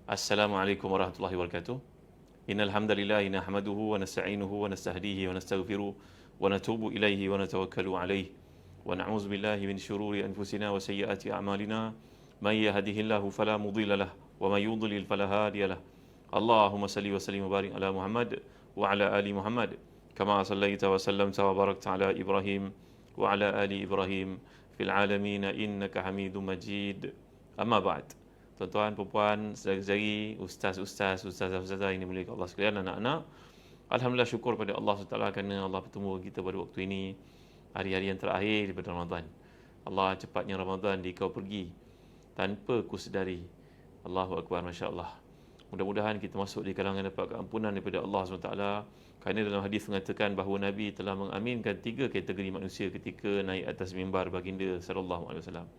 Assalamualaikum warahmatullahi wabarakatuh. Innal hamdalillah nahmaduhu wa nasta'inuhu wa nastahdihi wa nastaghfiruh wa natubu ilaihi wa natawakkalu alaihi wa na'udzu billahi min shururi anfusina wa sayyiati a'malina. May yahdihillahu fala mudilla lahu wa may yudlil fala hadiya lahu. Allahumma salli wa sallim wa barik ala Muhammad wa ala ali Muhammad kama sallaita wa sallamta wa barakta ala Ibrahim wa ala ali Ibrahim fil alamin innaka Hamidum Majid. Amma ba'd. Tuan-tuan, puan-puan, saudara-saudari, ustazah-ustazah yang dimuliakan Allah sekalian, anak-anak. Alhamdulillah, syukur pada Allah SWT kerana Allah bertemu kita pada waktu ini, hari-hari yang terakhir daripada Ramadan. Allah, cepatnya Ramadan kau pergi tanpa ku sedari. Allahu Akbar, Masya Allah. Mudah-mudahan kita masuk di kalangan dapat keampunan daripada Allah SWT, kerana dalam hadis mengatakan bahawa Nabi telah mengaminkan 3 kategori manusia ketika naik atas mimbar baginda sallallahu alaihi wasallam.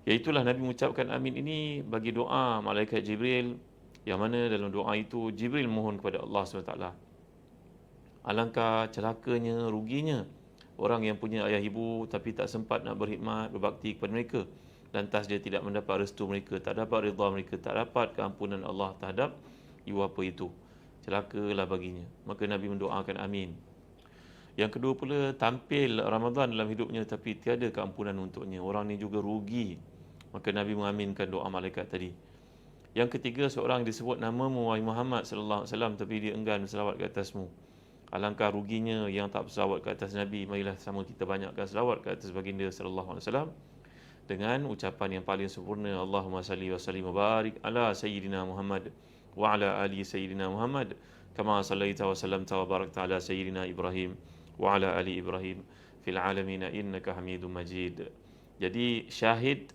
Iaitulah Nabi mengucapkan amin ini bagi doa malaikat Jibril, yang mana dalam doa itu Jibril mohon kepada Allah SWT. Alangkah celakanya, ruginya orang yang punya ayah ibu tapi tak sempat nak berkhidmat, berbakti kepada mereka. Lantas dia tidak mendapat restu mereka, tak dapat redha mereka, tak dapat keampunan Allah terhadap ibu bapa itu. Celakalah baginya. Maka Nabi mendoakan amin. Yang kedua pula, tampil Ramadan dalam hidupnya tapi tiada keampunan untuknya. Orang ni juga rugi. Maka Nabi mengaminkan doa malaikat tadi. Yang ketiga, seorang disebut namamu wahai Muhammad sallallahu alaihi wasallam tapi dia enggan berselawat ke atasmu. Alangkah ruginya yang tak berselawat ke atas Nabi. Marilah sama kita banyakkan selawat ke atas baginda sallallahu alaihi wasallam dengan ucapan yang paling sempurna, Allahumma salli wa sallim wa barik ala sayyidina Muhammad wa ala ali sayyidina Muhammad kama sallaita wa sallamta wa barakta ala sayyidina Ibrahim wa ala ali Ibrahim fil alamin innaka Hamidum Majid. Jadi syahid,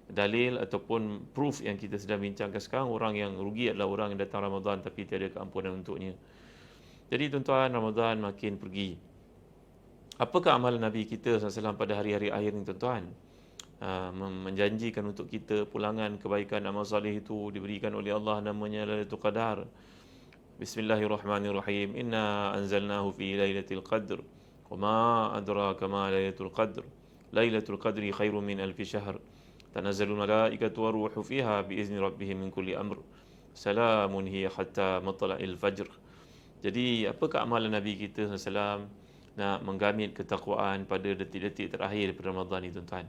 dalil ataupun proof yang kita sedang bincangkan sekarang, orang yang rugi adalah orang yang datang Ramadan tapi tiada keampunan untuknya. Jadi tuan-tuan, Ramadan makin pergi. Apakah amalan Nabi kita SAW pada hari-hari akhir ini tuan-tuan? Menjanjikan untuk kita pulangan kebaikan amal salih itu diberikan oleh Allah, namanya Lailatul Qadar. Bismillahirrahmanirrahim. Inna anzalnahu fi lailatul qadr. Wa ma adraka ma lailatul qadr. Lailatul qadri khairum min alfi syahr. Tanazzalul malaikatu waruhu fiha biizni rabbihim min kulli amr. Salamun hiya hatta matla'il fajr. Jadi, apakah amalan Nabi kita SAW nak menggamit ketakwaan pada detik-detik terakhir daripada Ramadan ini tuan-tuan?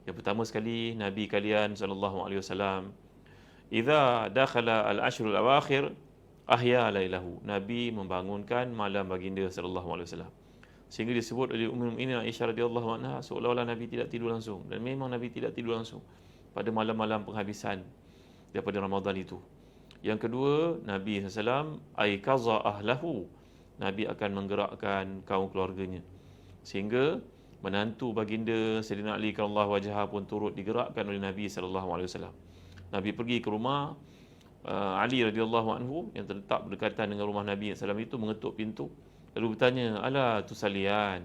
Yang pertama sekali, Nabi kalian sallallahu alaihi wasallam, idza dakhala al-ashrul awakhir ahya lailahu. Nabi membangunkan malam baginda sallallahu alaihi wasallam. Sehingga disebut oleh Ummul Mukminin Aisyah radhiyallahu anha seolah-olah Nabi tidak tidur langsung, dan memang Nabi tidak tidur langsung pada malam-malam penghabisan daripada Ramadan itu. Yang kedua, Nabi SAW aikaza ahlahu. Nabi akan menggerakkan kaum keluarganya sehingga menantu baginda Sayyidina Ali karramallahu wajhahu pun turut digerakkan oleh Nabi sallallahu alaihi wasallam. Nabi pergi ke rumah Ali radhiyallahu anhu yang terletak berdekatan dengan rumah Nabi sallallahu alaihi wasallam itu, mengetuk pintu. Lalu bertanya, ala tusalian,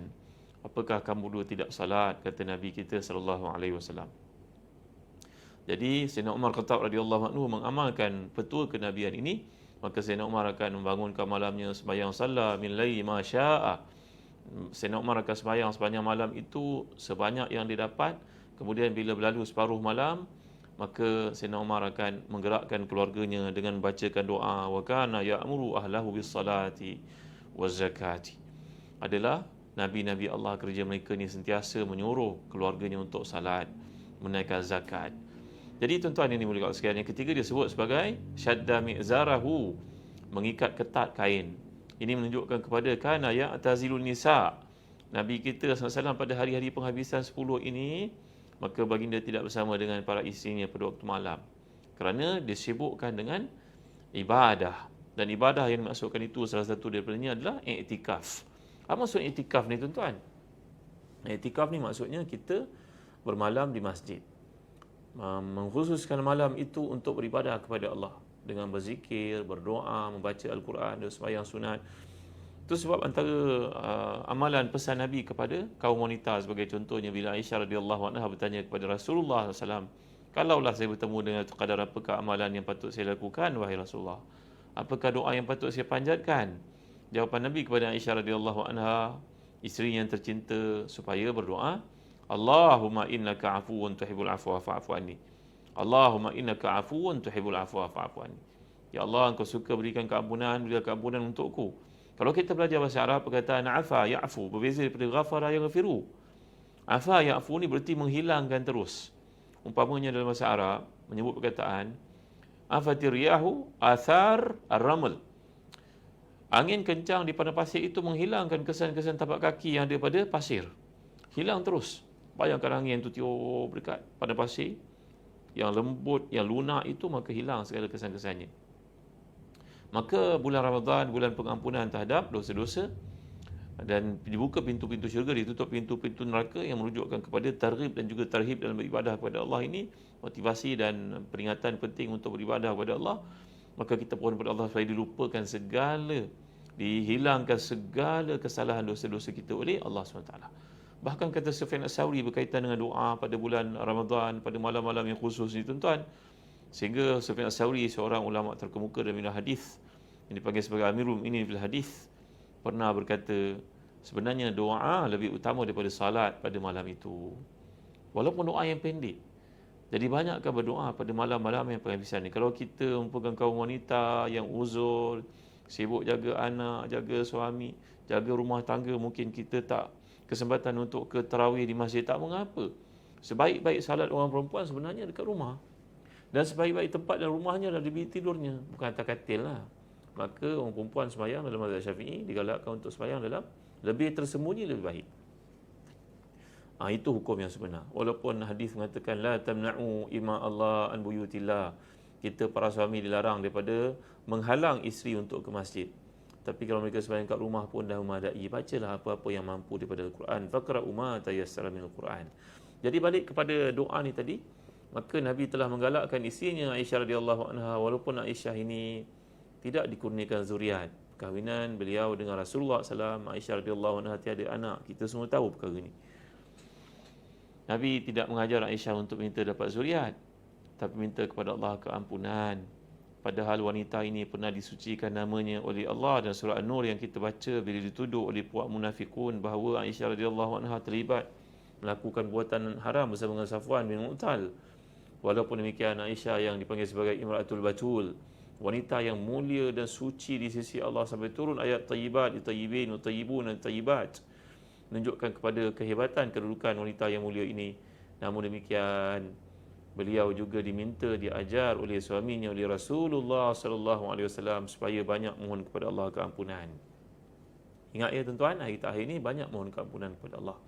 apakah kamu dua tidak salat? Kata Nabi kita sallallahu alaihi wasallam. Jadi Sayyidina Umar Khattab radhiyallahu anhu mengamalkan petua kenabian ini. Maka Sayyidina Umar akan membangunkan malamnya sembahyang salat min laili ma syaa. Sayyidina Umar akan sembahyang sepanjang malam itu sebanyak yang didapat. Kemudian bila berlalu separuh malam, maka Sayyidina Umar akan menggerakkan keluarganya dengan membacakan doa, wa kana ya'muru ahlahu bis salati waz zakati. Adalah nabi-nabi Allah, kerja mereka ni sentiasa menyuruh keluarganya untuk salat, menunaikan zakat. Jadi tuan-tuan yang dimuliakan Allah sekalian, yang ketiga disebut sebagai syadda mi'zarahu, mengikat ketat kain. Ini menunjukkan kepada kana ya'tazilun nisa. Nabi kita SAW pada hari-hari penghabisan 10 ini, maka baginda tidak bersama dengan para isterinya pada waktu malam, kerana disibukkan dengan ibadah. Dan ibadah yang dimaksudkan itu, salah satu daripadanya adalah iktikaf. Apa maksud iktikaf ni tuan-tuan? Iktikaf ni maksudnya kita bermalam di masjid, mengkhususkan malam itu untuk beribadah kepada Allah dengan berzikir, berdoa, membaca Al-Quran dan sembahyang sunat. Itu sebab antara amalan pesan Nabi kepada kaum wanita, sebagai contohnya bila Aisyah radhiyallahu anha bertanya kepada Rasulullah SAW, kalaulah saya bertemu dengan Qadar, apakah amalan yang patut saya lakukan wahai Rasulullah? Apakah doa yang patut saya panjatkan? Jawapan Nabi kepada Aisyah radhiyallahu anha, isteri yang tercinta, supaya berdoa, Allahumma innaka afuwun tuhibbul afwa fa'fu anni. Allahumma innaka afuwun tuhibbul afwa fa'fu anni. Ya Allah, engkau suka berikan keampunan, berikan keampunan untukku. Kalau kita belajar bahasa Arab, perkataan afa ya'fu berbeza daripada ghafara yaghfiru. Afa ya'fu ni berarti menghilangkan terus. Umpamanya dalam bahasa Arab menyebut perkataan afatir riyahu athar ar-raml. Angin kencang di padang pasir itu menghilangkan kesan-kesan tapak kaki yang ada pada pasir. Hilang terus. Bayangkan angin itu tiup dekat padang pasir yang lembut, yang lunak itu, maka hilang segala kesan-kesannya. Maka bulan Ramadan, bulan pengampunan terhadap dosa-dosa, dan dibuka pintu-pintu syurga, ditutup pintu-pintu neraka, yang merujukkan kepada targhib dan juga tarhib dalam beribadah kepada Allah ini, motivasi dan peringatan penting untuk beribadah kepada Allah. Maka kita mohon kepada Allah supaya dihilangkan segala kesalahan dosa-dosa kita oleh Allah SWT. Bahkan kata Sufyan Ats-Tsauri berkaitan dengan doa pada bulan Ramadan, pada malam-malam yang khusus ni tuan-tuan, sehingga Sufyan Ats-Tsauri, seorang ulama terkemuka dalam ilmu hadis yang dipanggil sebagai Amirul Mukminin fil hadis, pernah berkata, sebenarnya doa lebih utama daripada salat pada malam itu. Walaupun doa yang pendek. Jadi banyakkan berdoa pada malam-malam yang penghabisan ni. Kalau kita merupakan kaum wanita yang uzur, sibuk jaga anak, jaga suami, jaga rumah tangga, mungkin kita tak kesempatan untuk ke tarawih di masjid, tak mengapa. Sebaik-baik salat orang perempuan sebenarnya dekat rumah. Dan sebaik-baik tempat dalam rumahnya adalah di bilik tidurnya, bukan atas katil lah. Maka orang perempuan sembahyang dalam mazhab Syafi'i digalakkan untuk sembahyang dalam lebih tersembunyi lebih baik. Itu hukum yang sebenar. Walaupun hadis mengatakan la tamna'u ima Allah an buyutillah, kita para suami dilarang daripada menghalang isteri untuk ke masjid. Tapi kalau mereka sembahyang kat rumah pun dah memadai, bacalah apa-apa yang mampu daripada Al-Quran. Faqra'u ma tayassara minal Quran. Jadi balik kepada doa ni tadi, maka Nabi telah menggalakkan isterinya Aisyah radhiyallahu anha, walaupun Aisyah ini tidak dikurniakan zuriat. Kahwinan beliau dengan Rasulullah SAW, Aisyah radhiyallahu anha tiada anak. Kita semua tahu perkara ni. Nabi tidak mengajar Aisyah untuk minta dapat zuriat, tapi minta kepada Allah keampunan. Padahal wanita ini pernah disucikan namanya oleh Allah, dan surah An-Nur yang kita baca bila dituduh oleh puak munafikun bahawa Aisyah radhiyallahu anha terlibat melakukan buatan haram bersama dengan Safwan bin Mu'tal. Walaupun demikian, Aisyah yang dipanggil sebagai Imratul Batul, wanita yang mulia dan suci di sisi Allah, sampai turun ayat tayyibat, tayyibin, tayyibun dan tayyibat, menunjukkan kepada kehebatan kedudukan wanita yang mulia ini. Namun demikian, beliau juga diminta, diajar oleh suaminya, oleh Rasulullah sallallahu alaihi wasallam, supaya banyak mohon kepada Allah keampunan. Ingat ya tuan-tuan, hari terakhir ini banyak mohon keampunan kepada Allah.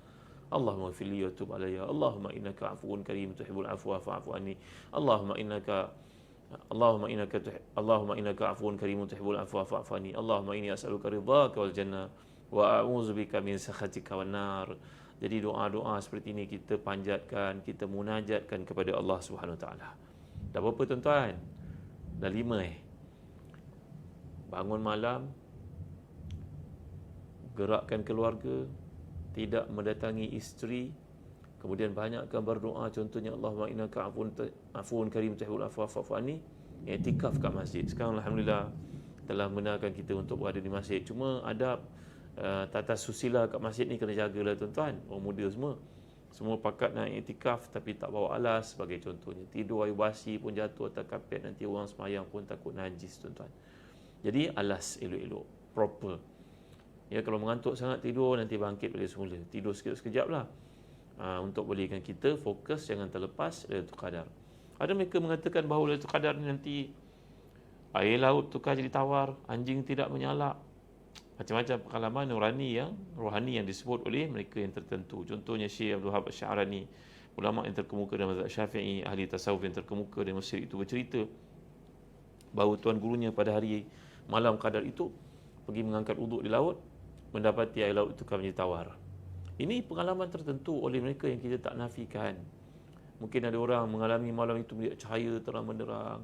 Allahumma ighfirli wa tub alayya. Allahumma innaka afuwun karim tuhibbul afwa fa'fu anni. Allahumma innaka afuwun karim tuhibbul afwa fa'fu anni. Allahumma inni as'aluka ridhaka wal jannah wa a'udzubika min sakhatika wan nar. Jadi doa-doa seperti ini kita panjatkan, kita munajatkan kepada Allah Subhanahu Wa Taala. Dah berapa tuan-tuan? Dah 5 Bangun malam, gerakkan keluarga, tidak mendatangi isteri, kemudian banyakkan berdoa, contohnya Allahumma innaka afuwun karim tuhibbul afwa fa'fu anni. I'tikaf kat masjid. Sekarang alhamdulillah telah membenarkan kita untuk berada di masjid. Cuma adab tata susila kat masjid ni kena jagalah tuan-tuan. Orang muda semua pakat nak i'tikaf tapi tak bawa alas, sebagai contohnya. Tidur air basi pun jatuh atas kapet, nanti orang semayang pun takut najis tuan-tuan. Jadi alas elok-elok, proper. Ya, kalau mengantuk sangat tidur, nanti bangkit balik semula. Tidur sekejap lah. Untuk bolehkan kita fokus, jangan terlepas Lailatul Qadar. Ada mereka mengatakan bahawa Lailatul Qadar ni nanti air laut tukar jadi tawar, anjing tidak menyalak. Macam-macam pengalaman rohani yang disebut oleh mereka yang tertentu. Contohnya Syekh Abdul Wahab Asy-Sya'rani, ulama yang terkemuka dalam mazhab Syafi'i, ahli tasawuf yang terkemuka di Mesir itu, bercerita bahawa tuan gurunya pada hari malam Qadar itu pergi mengangkat uduk di laut, mendapati air laut tukar menjadi tawar. Ini pengalaman tertentu oleh mereka yang kita tak nafikan. Mungkin ada orang mengalami malam itu melihat cahaya terang benderang,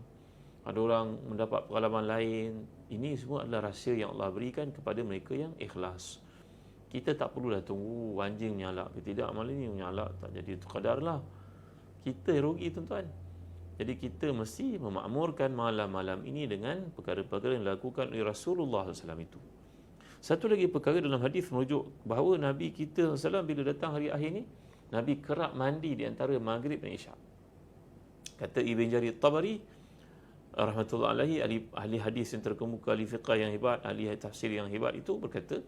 ada orang mendapat pengalaman lain. Ini semua adalah rahsia yang Allah berikan kepada mereka yang ikhlas. Kita tak perlulah tunggu anjing menyalak ke tidak, malam ni menyalak tak jadi itu qadar lah. Kita rugi tuan-tuan. Jadi kita mesti memakmurkan malam-malam ini dengan perkara-perkara yang dilakukan oleh Rasulullah SAW itu. Satu lagi perkara dalam hadis merujuk bahawa Nabi kita SAW bila datang hari akhir ni, Nabi kerap mandi di antara maghrib dan isyak. Kata Ibn Jarir Tabari rahmatullah alaihi, ahli hadis yang terkemuka, ahli fiqh yang hebat, ahli tafsir yang hebat itu berkata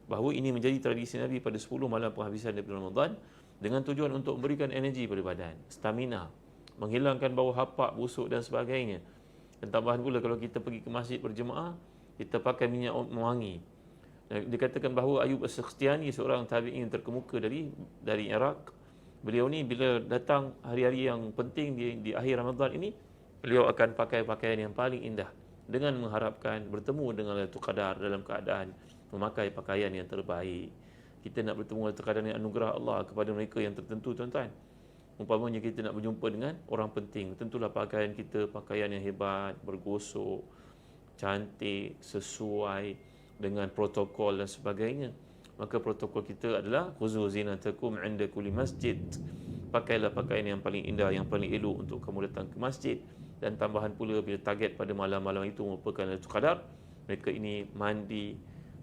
bahawa ini menjadi tradisi Nabi pada 10 malam penghabisan daripada Ramadan dengan tujuan untuk memberikan energi pada badan, stamina, menghilangkan bau hapak, busuk dan sebagainya. Dan tambahan pula kalau kita pergi ke masjid berjemaah, kita pakai minyak wangi. Dikatakan bahawa Ayub As-Sakhtiyani, seorang tabi'in terkemuka dari Iraq, beliau ni bila datang hari-hari yang penting di akhir Ramadan ini, beliau akan pakai pakaian yang paling indah dengan mengharapkan bertemu dengan Lailatul Qadar dalam keadaan memakai pakaian yang terbaik. Kita nak bertemu Lailatul Qadar dengan anugerah Allah kepada mereka yang tertentu, tuan-tuan. Umpamanya kita nak berjumpa dengan orang penting, tentulah pakaian kita pakaian yang hebat, bergosok, cantik, sesuai dengan protokol dan sebagainya. Maka protokol kita adalah khuzu zinatakum 'inda kulli masjid. Pakailah pakaian yang paling indah, yang paling elok untuk kamu datang ke masjid. Dan tambahan pula bila target pada malam-malam itu merupakan Lailatul Qadar, mereka ini mandi,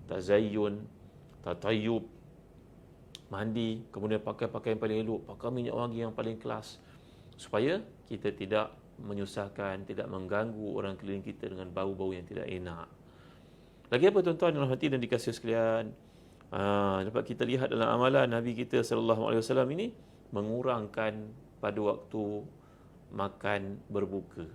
tazayyun, tatayyub, mandi, kemudian pakai pakaian yang paling elok, pakai minyak wangi yang paling kelas, supaya kita tidak menyusahkan, tidak mengganggu orang keliling kita dengan bau-bau yang tidak enak. Lagi apa tuan-tuan yang rahmati dan dikasihi sekalian? Dapat kita lihat dalam amalan Nabi kita sallallahu alaihi wasallam ini mengurangkan pada waktu makan berbuka.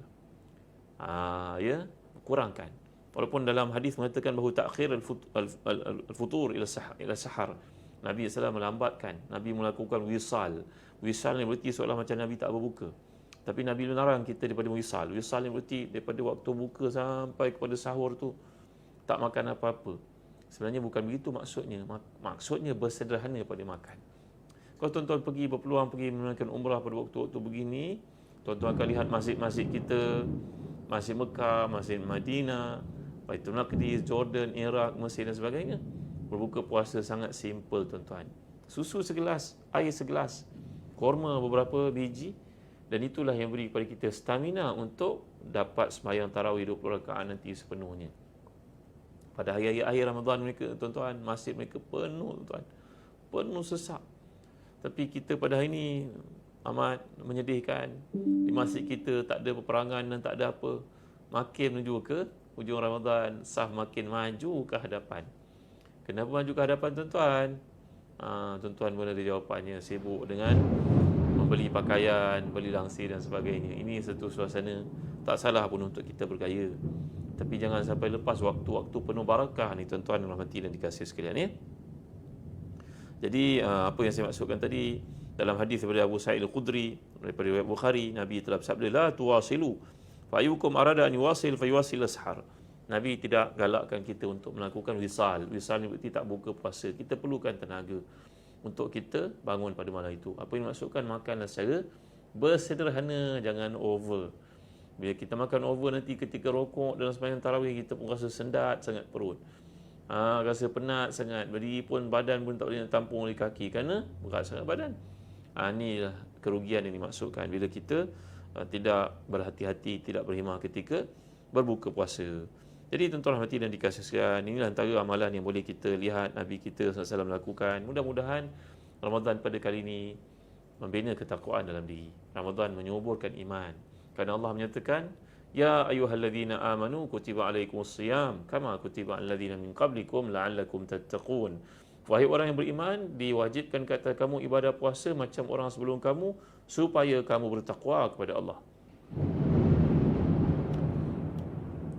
Kurangkan. Walaupun dalam hadis mengatakan bahawa takhir al-futur ila sahar. Nabi SAW melambatkan. Nabi melakukan wisal. Wisal ni berarti seolah macam Nabi tak berbuka. Tapi Nabi melarang kita daripada wisal. Wisal ni berarti daripada waktu buka sampai kepada sahur tu tak makan apa-apa. Sebenarnya bukan begitu maksudnya. Maksudnya bersederhana pada makan. Kalau tuan-tuan berpeluang pergi menunaikan umrah pada waktu-waktu begini, tuan-tuan akan lihat masjid-masjid kita, Masjid Mekah, Masjid Madinah, Baitul Maqdis, Jordan, Iraq, Mesir dan sebagainya. Berbuka puasa sangat simple, tuan-tuan. Susu segelas, air segelas, korma beberapa biji, dan itulah yang beri kepada kita stamina untuk dapat sembahyang tarawih 20 rakaat nanti sepenuhnya. Pada hari-hari akhir Ramadan mereka, tuan-tuan, masjid mereka penuh, tuan-tuan. Penuh sesak. Tapi kita pada hari ini amat menyedihkan. Di masjid kita tak ada peperangan dan tak ada apa. Makin menuju ke hujung Ramadan, saf makin maju ke hadapan. Kenapa maju ke hadapan, tuan-tuan? Tuan-tuan pun ada jawapannya. Sibuk dengan membeli pakaian, beli langsir dan sebagainya. Ini satu suasana tak salah pun untuk kita bergaya. Tapi jangan sampai lepas waktu-waktu penuh barakah ni, tuan-tuan yang rahmati dan dikasihi sekalian, ya. Jadi apa yang saya maksudkan tadi, dalam hadis daripada Abu Sa'id Al-Khudri daripada riwayat Bukhari, Nabi telah bersabda, la tuwasilu fa ayyukum arada an yuwasil fa yuwasil ashar. Nabi tidak galakkan kita untuk melakukan wisal. Wisal ni berarti tak buka puasa. Kita perlukan tenaga untuk kita bangun pada malam itu. Apa yang dimaksudkan? Makanlah secara bersederhana, jangan over. Bila kita makan over nanti ketika rokok dalam sembahyang tarawih, kita pun rasa sendat sangat perut. Rasa penat sangat. Berdiri pun badan pun tak boleh nak tampung oleh kaki kerana berat sangat badan. Inilah kerugian yang dimaksudkan bila kita tidak berhati-hati, tidak berhemah ketika berbuka puasa. Jadi tuan-tuan rahmati dan dikasihi sekalian, inilah antara amalan yang boleh kita lihat Nabi kita SAW lakukan. Mudah-mudahan Ramadan pada kali ini membina ketakwaan dalam diri. Ramadan menyuburkan iman. Kerana Allah menyatakan, ya ayyuhalladzina amanu kutiba alaikumusiyam kama kutiba aladzina min qablikum la'allakum tattaqun. Wahai orang yang beriman, diwajibkan ke atas kamu ibadah puasa macam orang sebelum kamu supaya kamu bertakwa kepada Allah.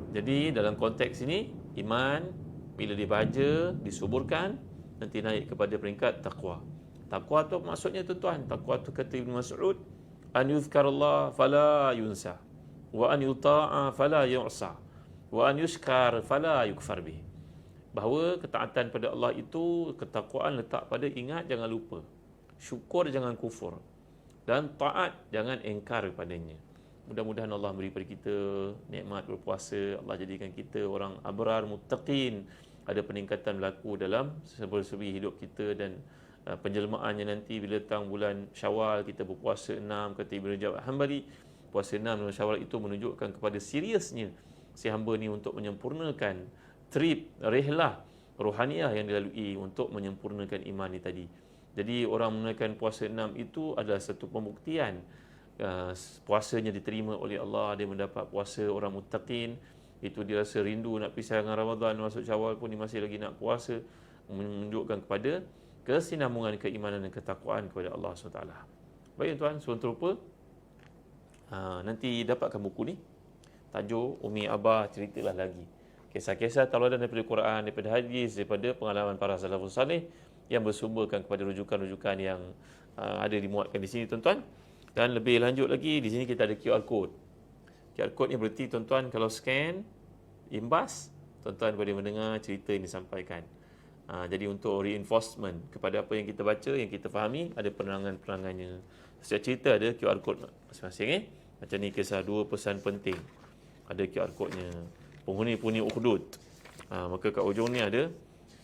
Jadi dalam konteks ini, iman bila dibaja, disuburkan, nanti naik kepada peringkat takwa. Takwa tu maksudnya, tuan-tuan, takwa tu kata Ibn Mas'ud, an yuzkarallah fala yunsa, wa an yuta'a fala yu'sa, wa an yuskar fala yukfar bih. Bahawa ketaatan pada Allah itu, ketakwaan letak pada ingat, jangan lupa. Syukur, jangan kufur. Dan taat, jangan engkar padanya. Mudah-mudahan Allah beri pada kita nikmat berpuasa. Allah jadikan kita orang abrar, muttaqin. Ada peningkatan berlaku dalam segi hidup kita dan penjelmaannya nanti bila datang bulan Syawal, kita berpuasa 6, kata Ibn Rajab Al-Hanbali. Puasa 6 bulan Syawal itu menunjukkan kepada seriusnya si hamba ni untuk menyempurnakan trip, rihlah rohaniah yang dilalui untuk menyempurnakan iman ni tadi. Jadi orang menunaikan puasa 6 itu adalah satu pembuktian puasanya diterima oleh Allah, dia mendapat puasa orang muttaqin, itu dia rasa rindu nak pisah dengan Ramadan, masuk Syawal pun dia masih lagi nak puasa, menunjukkan kepada kesinambungan keimanan dan ketakwaan kepada Allah SWT. Baik tuan, seronok rupa nanti dapatkan buku ni, tajuk Umi Abah Ceritalah Lagi, kisah-kisah tauladan daripada Quran, daripada hadis, daripada pengalaman para salafus salih yang bersumberkan kepada rujukan-rujukan yang ada dimuatkan di sini tuan-tuan. Dan lebih lanjut lagi, di sini kita ada QR code. QR code ni berarti tuan-tuan kalau scan, imbas, tuan-tuan boleh mendengar cerita yang disampaikan. Jadi untuk reinforcement kepada apa yang kita baca, yang kita fahami, ada penerangan-penerangannya. Setiap cerita ada QR code masing-masing. Macam ni kisah 2 pesan penting, ada QR code-nya. Penghuni-penghuni Ukhdud, maka kat ujung ni ada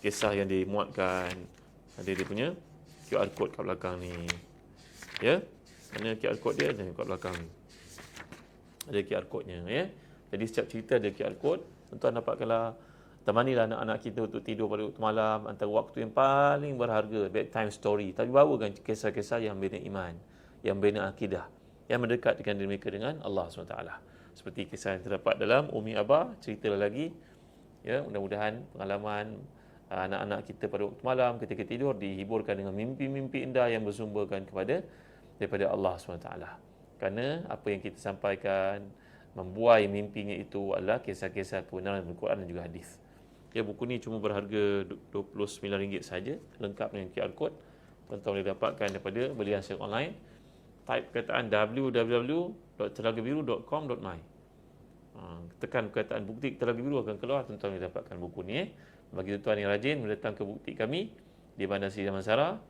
kisah yang dimuatkan, ada dia punya QR code kat belakang ni. Ya, mana QR code dia? Ada kat belakang ni, ada QR code-nya. Ya, jadi setiap cerita ada QR code. Tuan-tuan dapatkanlah, temanilah anak-anak kita untuk tidur pada waktu malam, antara waktu yang paling berharga, bedtime story. Tapi bawakan kisah-kisah yang bina iman, yang bina akidah, yang mendekatkan diri mereka dengan Allah SWT. Seperti kisah yang terdapat dalam Umi Abah Ceritalah Lagi. Ya, mudah-mudahan pengalaman anak-anak kita pada waktu malam ketika tidur dihiburkan dengan mimpi-mimpi indah yang bersumberkan daripada Allah SWT. Kerana apa yang kita sampaikan, membuai mimpinya itu adalah kisah-kisah kebenaran Al-Quran dan juga hadis. Ya, buku ni cuma berharga RM29 saja, lengkap dengan QR code. Tuan-tuan boleh dapatkan daripada belian secara online. Type perkataan www.telagabiru.com.my. Tekan perkataan Bukti Telaga Biru akan keluar, tuan-tuan boleh dapatkan buku ni. Bagi tuan-tuan yang rajin mendatang ke bukti kami di Bandar Seri Damansara,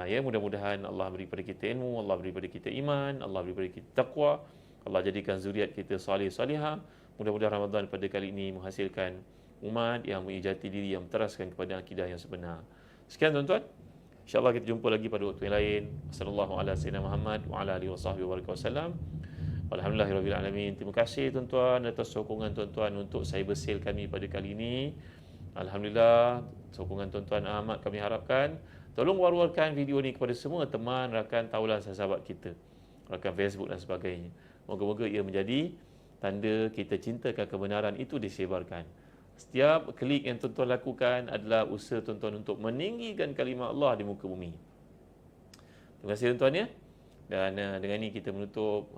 ya, mudah-mudahan Allah beri pada kita ilmu, Allah beri pada kita iman, Allah beri pada kita taqwa, Allah jadikan zuriat kita salih-salihah. Mudah-mudahan Ramadan pada kali ini menghasilkan umat yang mengijati diri, yang menteraskan kepada akidah yang sebenar. Sekian tuan-tuan. InsyaAllah kita jumpa lagi pada waktu yang lain. Sallallahu ala sayyidina Muhammad wa ala alihi wa sahbihi wa wasallam. Alhamdulillahirabbil alamin. Terima kasih tuan-tuan atas sokongan tuan-tuan untuk cyber sale kami pada kali ini. Alhamdulillah, sokongan tuan-tuan amat kami harapkan. Tolong war-warkan video ni kepada semua teman, rakan, taulan, sahabat kita, rakan Facebook dan sebagainya. Moga-moga ia menjadi tanda kita cintakan kebenaran itu disebarkan. Setiap klik yang tuan-tuan lakukan adalah usaha tuan-tuan untuk meninggikan kalimah Allah di muka bumi. Terima kasih tuan-tuan ya. Dan dengan ini kita menutup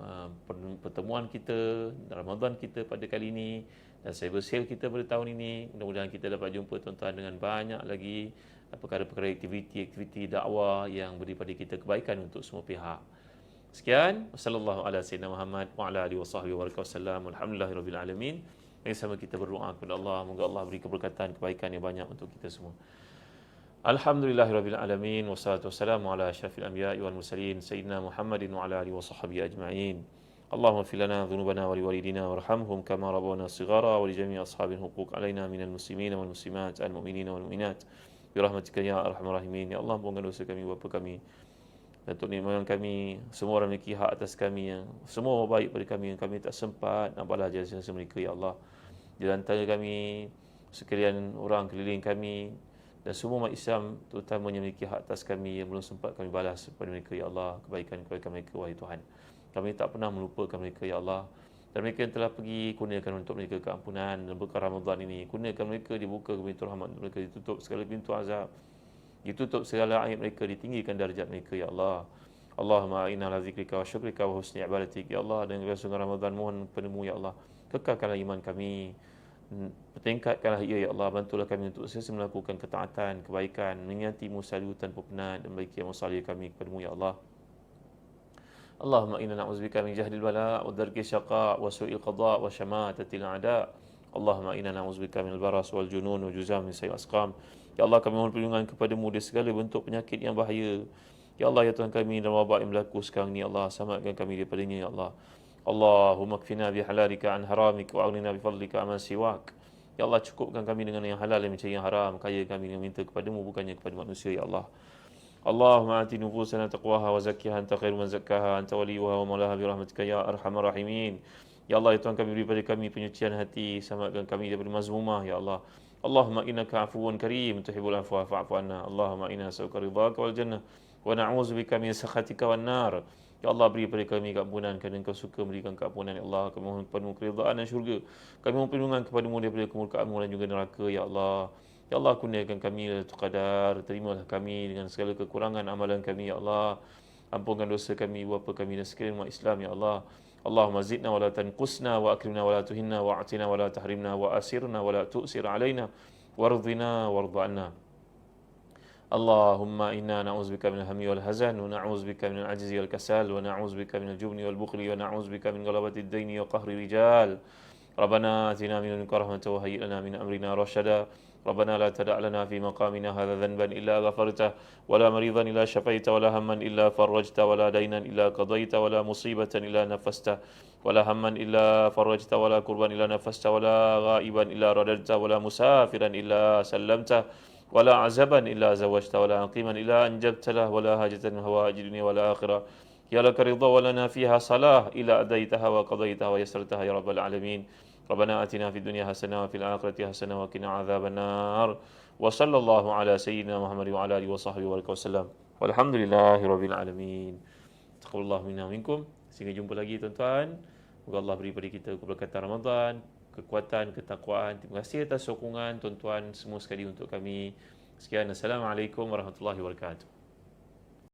pertemuan kita, Ramadan kita pada kali ini, dan cyber sale kita pada tahun ini. Mudah-mudahan kita dapat jumpa tuan-tuan dengan banyak lagi perkara-perkara aktiviti dakwah yang beri pada kita kebaikan untuk semua pihak. Sekian, sallallahu ala sayyidina Muhammad wa ala alihi wasallam. Alhamdulillahirabbil alamin. Mari sama kita berdoa kepada Allah, moga Allah beri keberkatan, kebaikan yang banyak untuk kita semua. Alhamdulillahirabbil alamin, wassalatu wassalamu ala asyrafil anbiya'i wal mursalin sayyidina Muhammadin wa ala alihi washabbihi ajma'in. Allahumma ighfir lana dhunubana wa liwalidina warhamhum kama rabbawna shighara wa li jami'i ashabil huquq alaina minal muslimin wal muslimat al mu'minina wal mu'minat bi rahmatika ya arhamar rahimin. Ya Allah, ampunkan dosa kami, bapa kami, Datuk Nikmat kami, semua orang memiliki hak atas kami, yang semua baik pada kami yang kami tak sempat nak balas jasa mereka, ya Allah. Di antara kami sekalian orang keliling kami dan semua umat Islam terutamanya memiliki hak atas kami yang belum sempat kami balas kepada mereka, ya Allah, kebaikan-kebaikan mereka, wahai Tuhan. Kami tak pernah melupakan mereka, ya Allah. Dan mereka yang telah pergi, kurniakan untuk mereka keampunan dan berkah Ramadan ini. Kurniakan mereka, dibuka pintu rahmat untuk mereka, ditutup segala pintu azab, ditutup segala aib mereka, ditinggikan darjat mereka, ya Allah. Allahumma inna ala zikrika wa syukrika wa husni ibadatik, ya Allah. Dan kebesaran Ramadan mohon padamu, ya Allah, kekalkanlah iman kami, pertingkatkanlah ia, ya Allah. Bantulah kami untuk sesi melakukan ketaatan, kebaikan, mengingatimu selalu tanpa penat, dan baiki yang musalih kami kepadamu, ya Allah. Allahumma inna na'udzubika min jahdil bala' wa darki syaqa' wa su'il qada' wa syamatatil a'da'. Allahumma inna na'udzubika minal baras wal junun wa juzam min sayyi asqam. Ya Allah, kami mohon perlindungan kepadamu dari segala bentuk penyakit yang bahaya. Ya Allah, ya Tuhan kami, dalam wabak yang berlaku sekarang ni, ya Allah, selamatkan kami daripadanya, ya Allah. Allahumma kfina bihalalika an haramika wa aghnina bifadlika amman siwak. Ya Allah, cukupkan kami dengan yang halal dan mencari yang haram. Kaya kami dengan minta kepadamu, bukannya kepada manusia, ya Allah. Allahumma ati nufusana taqwaha wa zakkiha anta khairu man zakkaha anta waliyuha wa maulaha bi rahmatika ya arhamar rahimin. Ya Allah, ya Tuhan kami, beri pada kami penyucian hati, selamatkan kami daripada mazmumah, ya Allah. Allahumma innaka afuwun karim tuhibbul afwa fa'fu anna. Allahumma inna nas'aluka ridhaka wal jannah wa na'udzubika min sakhatika wan nar. Ya Allah, beri kepada kami keampunan kerana Engkau suka berikan keampunan. Ya Allah, kami mohon kepadamu keridhaan dan syurga. Kami mohon perlindungan kepadamu daripada kemurkaanmu dan juga neraka. Ya Allah, ya Allah, kurniakan kami Lailatul Qadar. Terimalah kami dengan segala kekurangan amalan kami. Ya Allah, ampunkan dosa kami, ibu bapa kami dan sekalian umat Islam. Ya Allah, Allahumma zidna wa la tanqusna wa akrimna wa la tuhinna wa a'tina wa la tahrimna wa asirna wa la tu'sir alaina warḍina warḍ 'anna. اللهم إنا نعوذ بك من الهم والحزن ونعوذ بك من العجز والكسل ونعوذ بك من الجبن والبخل ونعوذ بك من غلبة الدين وقهر الرجال ربنا آتنا من لدنك رحمة وهيئ لنا من أمرنا رشدا ربنا لا تدع لنا في مقامنا هذا ذنبا إلا غفرته ولا مريضا إلا شفيت ولا هما إلا فرجت ولا دينا إلا قضيت ولا مصيبة إلا نفسته ولا هما إلا فرجت ولا كربا إلا نفسته ولا غائبا إلا رددت ولا مسافرا إلا سلمته ولا عزبا إلا زوجت ولا عقيما إلا أنجبت له ولا حاجة من هوائج الدنيا والآخرة يا لك رضا ولنا فيها صلاح إلا أديتها وقضيتها ويسرتها يا رب العالمين ربنا آتنا في الدنيا حسنة وفي الآخرة حسنة وقنا عذاب النار وصلى الله على سيدنا محمد وعلى آله وصحبه وسلم والحمد لله رب العالمين تقبل الله منا ومنكم. Sehingga jumpa lagi tuan-tuan. Semoga Allah beri pada kita keberkatan Ramadan, kekuatan, ketakwaan. Terima kasih atas sokongan tuan-tuan semua sekali untuk kami. Sekian, Assalamualaikum warahmatullahi wabarakatuh.